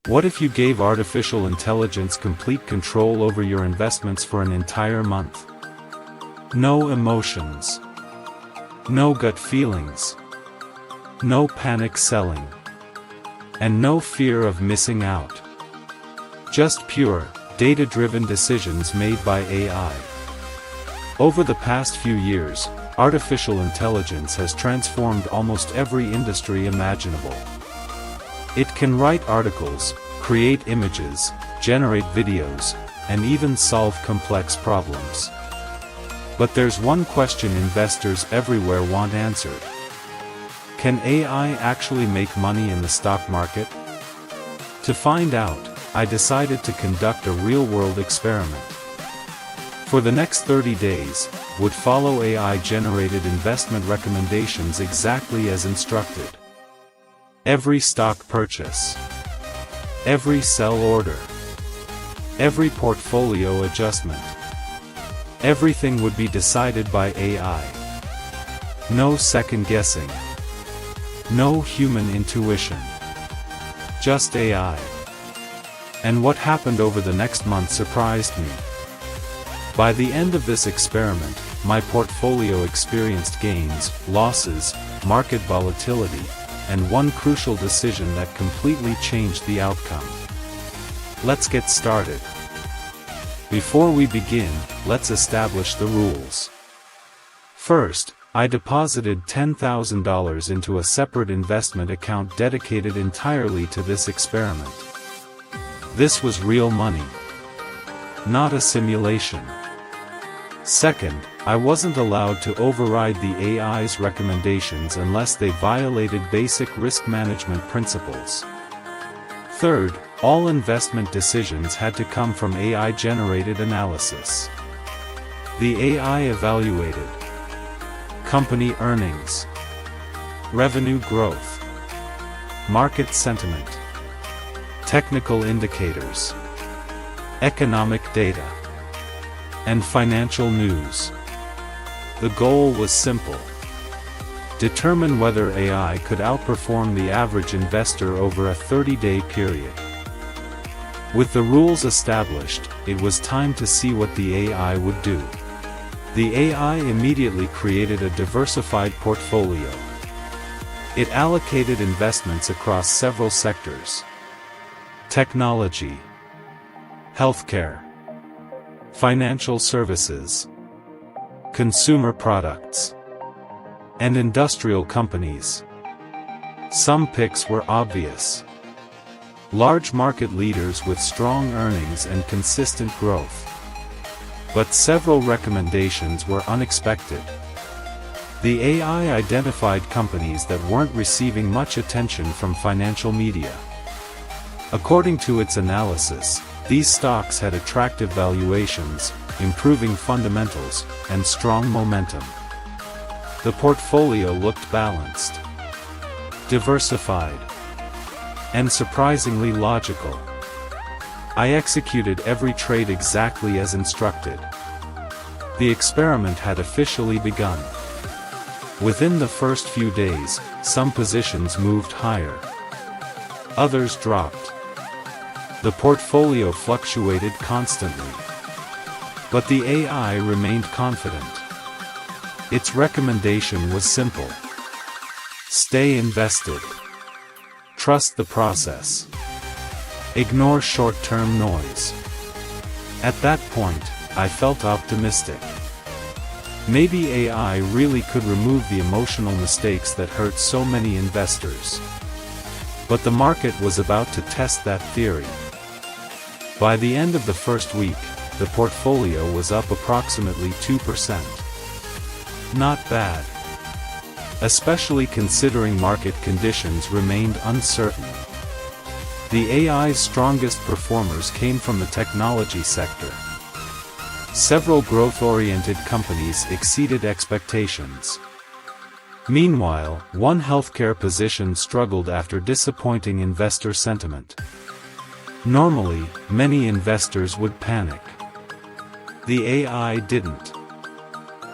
What if you gave artificial intelligence complete control over your investments for an entire month? No emotions. No gut feelings. No panic selling. And no fear of missing out. Just pure, data-driven decisions made by AI. Over the past few years, artificial intelligence has transformed almost every industry imaginable. It can write articles, create images, generate videos, and even solve complex problems. But there's one question investors everywhere want answered. Can AI actually make money in the stock market? To find out, I decided to conduct a real-world experiment. For the next 30 days, would follow AI-generated investment recommendations exactly as instructed. Every stock purchase, every sell order, every portfolio adjustment, everything would be decided by AI. No second guessing. No human intuition. Just AI. And what happened over the next month surprised me. By the end of this experiment, my portfolio experienced gains, losses, market volatility, and one crucial decision that completely changed the outcome. Let's get started. Before we begin, let's establish the rules. First, I deposited $10,000 into a separate investment account dedicated entirely to this experiment. This was real money, not a simulation. Second, I wasn't allowed to override the AI's recommendations unless they violated basic risk management principles. Third, all investment decisions had to come from AI-generated analysis. The AI evaluated company earnings, revenue growth, market sentiment, technical indicators, economic data, and financial news. The goal was simple. Determine whether AI could outperform the average investor over a 30-day period. With the rules established, it was time to see what the AI would do. The AI immediately created a diversified portfolio. It allocated investments across several sectors: technology, healthcare, financial services, consumer products, and industrial companies. Some picks were obvious. Large market leaders with strong earnings and consistent growth. But several recommendations were unexpected. The AI identified companies that weren't receiving much attention from financial media. According to its analysis, these stocks had attractive valuations, improving fundamentals, and strong momentum. The portfolio looked balanced, diversified, and surprisingly logical. I executed every trade exactly as instructed. The experiment had officially begun. Within the first few days, some positions moved higher. Others dropped. The portfolio fluctuated constantly. But the AI remained confident. Its recommendation was simple. Stay invested. Trust the process. Ignore short-term noise. At that point, I felt optimistic. Maybe AI really could remove the emotional mistakes that hurt so many investors. But the market was about to test that theory. By the end of the first week, the portfolio was up approximately 2%. Not bad. Especially considering market conditions remained uncertain. The AI's strongest performers came from the technology sector. Several growth-oriented companies exceeded expectations. Meanwhile, one healthcare position struggled after disappointing investor sentiment. Normally, many investors would panic. The AI didn't.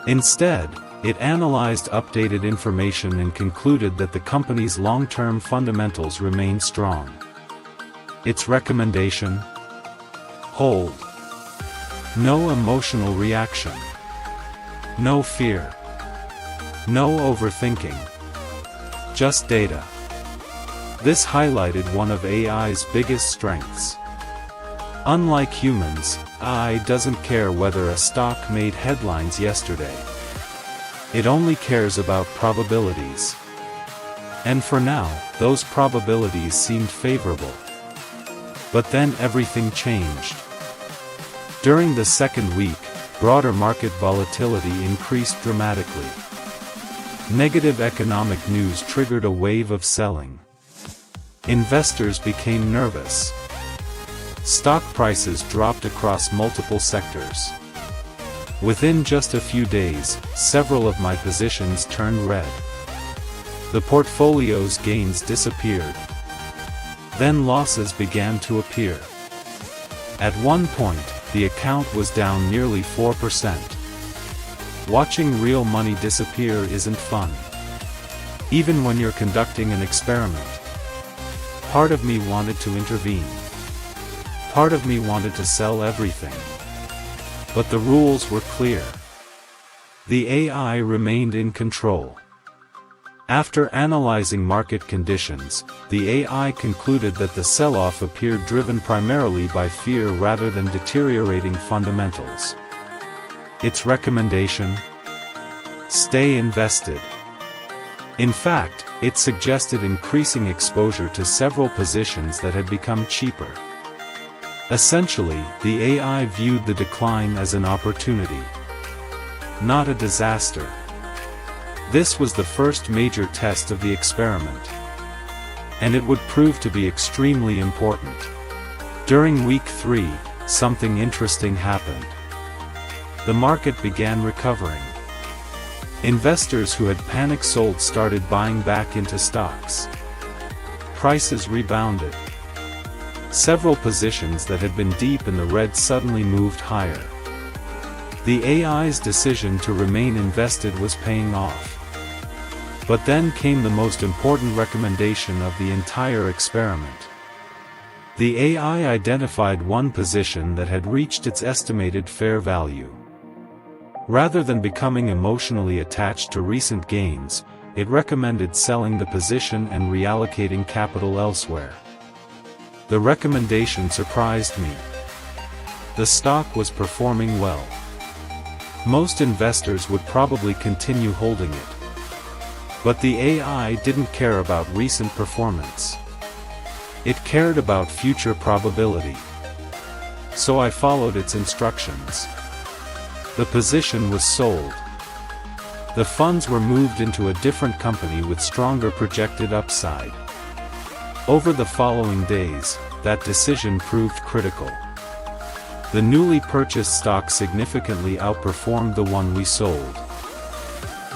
Instead, it analyzed updated information and concluded that the company's long-term fundamentals remained strong. Its recommendation? Hold. No emotional reaction. No fear. No overthinking. Just data. This highlighted one of AI's biggest strengths. Unlike humans, AI doesn't care whether a stock made headlines yesterday. It only cares about probabilities. And for now, those probabilities seemed favorable. But then everything changed. During the second week, broader market volatility increased dramatically. Negative economic news triggered a wave of selling. Investors became nervous. Stock prices dropped across multiple sectors. Within just a few days, several of my positions turned red. The portfolio's gains disappeared. Then losses began to appear. At one point, the account was down nearly 4%. Watching real money disappear isn't fun. Even when you're conducting an experiment. Part of me wanted to intervene. Part of me wanted to sell everything. But the rules were clear. The AI remained in control. After analyzing market conditions, the AI concluded that the sell-off appeared driven primarily by fear rather than deteriorating fundamentals. Its recommendation? Stay invested. In fact, it suggested increasing exposure to several positions that had become cheaper. Essentially, the AI viewed the decline as an opportunity, not a disaster. This was the first major test of the experiment. And it would prove to be extremely important. During week 3, something interesting happened. The market began recovering. Investors who had panic sold started buying back into stocks. Prices rebounded. Several positions that had been deep in the red suddenly moved higher. The AI's decision to remain invested was paying off. But then came the most important recommendation of the entire experiment. The AI identified one position that had reached its estimated fair value. Rather than becoming emotionally attached to recent gains, it recommended selling the position and reallocating capital elsewhere. The recommendation surprised me. The stock was performing well. Most investors would probably continue holding it. But the AI didn't care about recent performance. It cared about future probability. So I followed its instructions. The position was sold. The funds were moved into a different company with stronger projected upside. Over the following days, that decision proved critical. The newly purchased stock significantly outperformed the one we sold.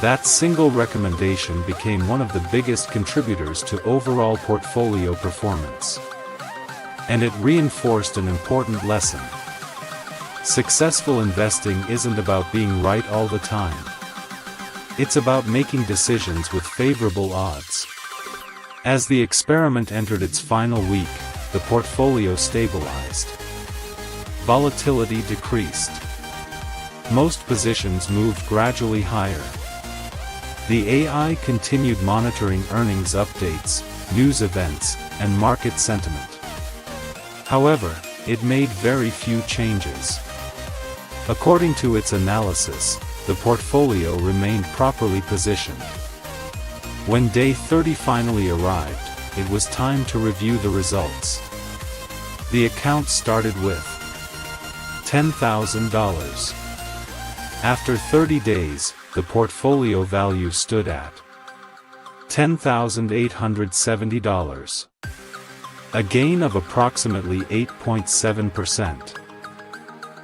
That single recommendation became one of the biggest contributors to overall portfolio performance. And it reinforced an important lesson. Successful investing isn't about being right all the time. It's about making decisions with favorable odds. As the experiment entered its final week, the portfolio stabilized. Volatility decreased. Most positions moved gradually higher. The AI continued monitoring earnings updates, news events, and market sentiment. However, it made very few changes. According to its analysis, the portfolio remained properly positioned. When day 30 finally arrived, it was time to review the results. The account started with $10,000. After 30 days, the portfolio value stood at $10,870. A gain of approximately 8.7%.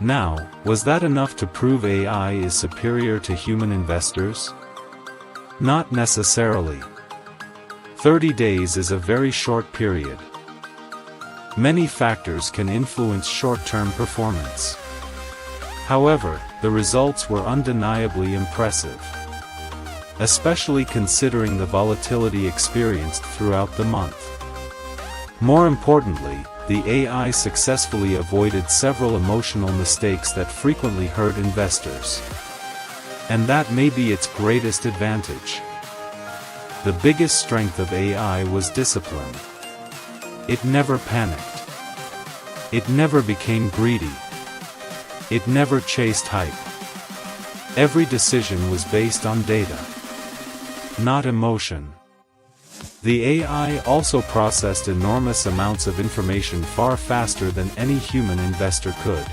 Now, was that enough to prove AI is superior to human investors? Not necessarily. 30 days is a very short period. Many factors can influence short-term performance. However, the results were undeniably impressive. Especially considering the volatility experienced throughout the month. More importantly, the AI successfully avoided several emotional mistakes that frequently hurt investors. And that may be its greatest advantage. The biggest strength of AI was discipline. It never panicked. It never became greedy. It never chased hype. Every decision was based on data, not emotion. The AI also processed enormous amounts of information far faster than any human investor could.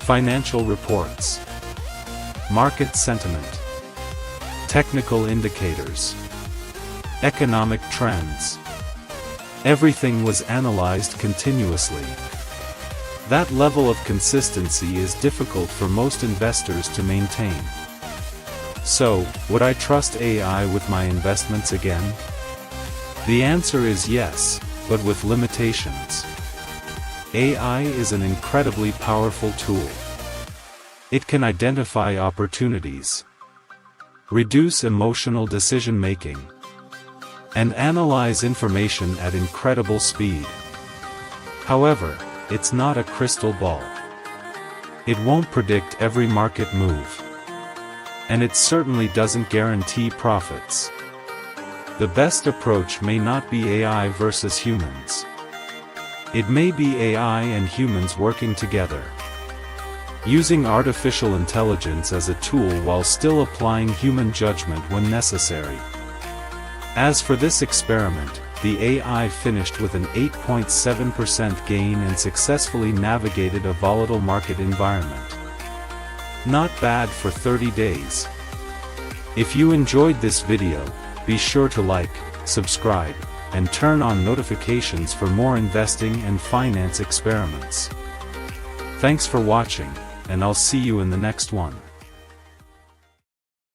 Financial reports, market sentiment, technical indicators, economic trends. Everything was analyzed continuously. That level of consistency is difficult for most investors to maintain. So, would I trust AI with my investments again? The answer is yes, but with limitations. AI is an incredibly powerful tool. It can identify opportunities, reduce emotional decision-making, and analyze information at incredible speed. However, it's not a crystal ball. It won't predict every market move. And it certainly doesn't guarantee profits. The best approach may not be AI versus humans. It may be AI and humans working together, using artificial intelligence as a tool while still applying human judgment when necessary. As for this experiment, the AI finished with an 8.7% gain and successfully navigated a volatile market environment. Not bad for 30 days. If you enjoyed this video, be sure to like, subscribe, and turn on notifications for more investing and finance experiments. Thanks for watching, and I'll see you in the next one.